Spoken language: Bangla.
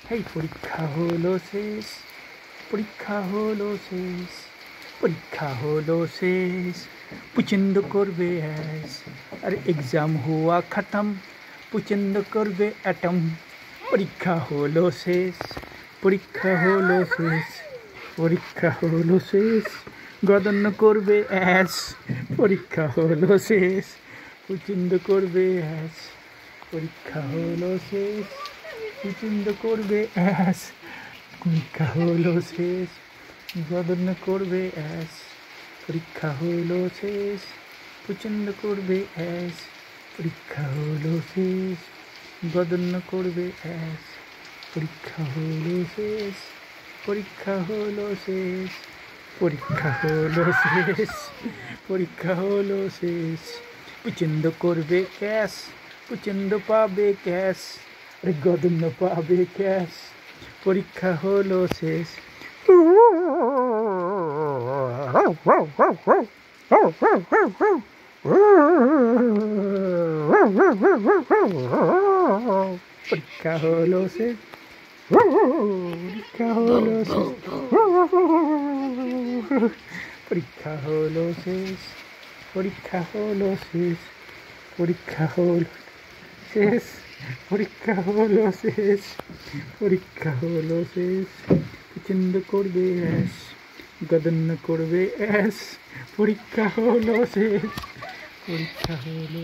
হেই পরীক্ষা হলো শেষ, পরীক্ষা হলো শেষ, পরীক্ষা হলো শেষ, পছন্দ করবে ऐश। अरे एग्जाम हुआ खत्म, পছন্দ করবে অ্যাটম। পরীক্ষা হলো শেষ, পরীক্ষা হলো শেষ, পরীক্ষা হলো শেষ, গদন্য করবে ऐश। পরীক্ষা হলো শেষ, পছন্দ করবে ऐश। পরীক্ষা হলো শেষ, পছন্দ করবে ऐश। পরীক্ষা হলো শেষ, গদন্য করবে ऐश। পরীক্ষা হলো শেষ, পছন্দ করবে ऐश। পরীক্ষা হলো শেষ, গদন্য করবে ऐश। পরীক্ষা হলো শেষ, পরীক্ষা হলো শেষ, পরীক্ষা হলো শেষ, পরীক্ষা হলো শেষ, পছন্দ করবে ক্যাশ, পছন্দ পাবে ক্যাশ, আরে গদন্য পাবে ক্যাশ। পরীক্ষা হলো শেষ। পরীক্ষা হলো শেষ, পরীক্ষা হলো শেষ, পরীক্ষা হলো শেষ, পরীক্ষা হলো শেষ, পরীক্ষা হলো শেষ, পরীক্ষা হলো শেষ, পরীক্ষা হলো শেষ, পছন্দ করবে ऐश, গদন্য করবে ऐश। পরীক্ষা হলো শেষ, পরীক্ষা হলো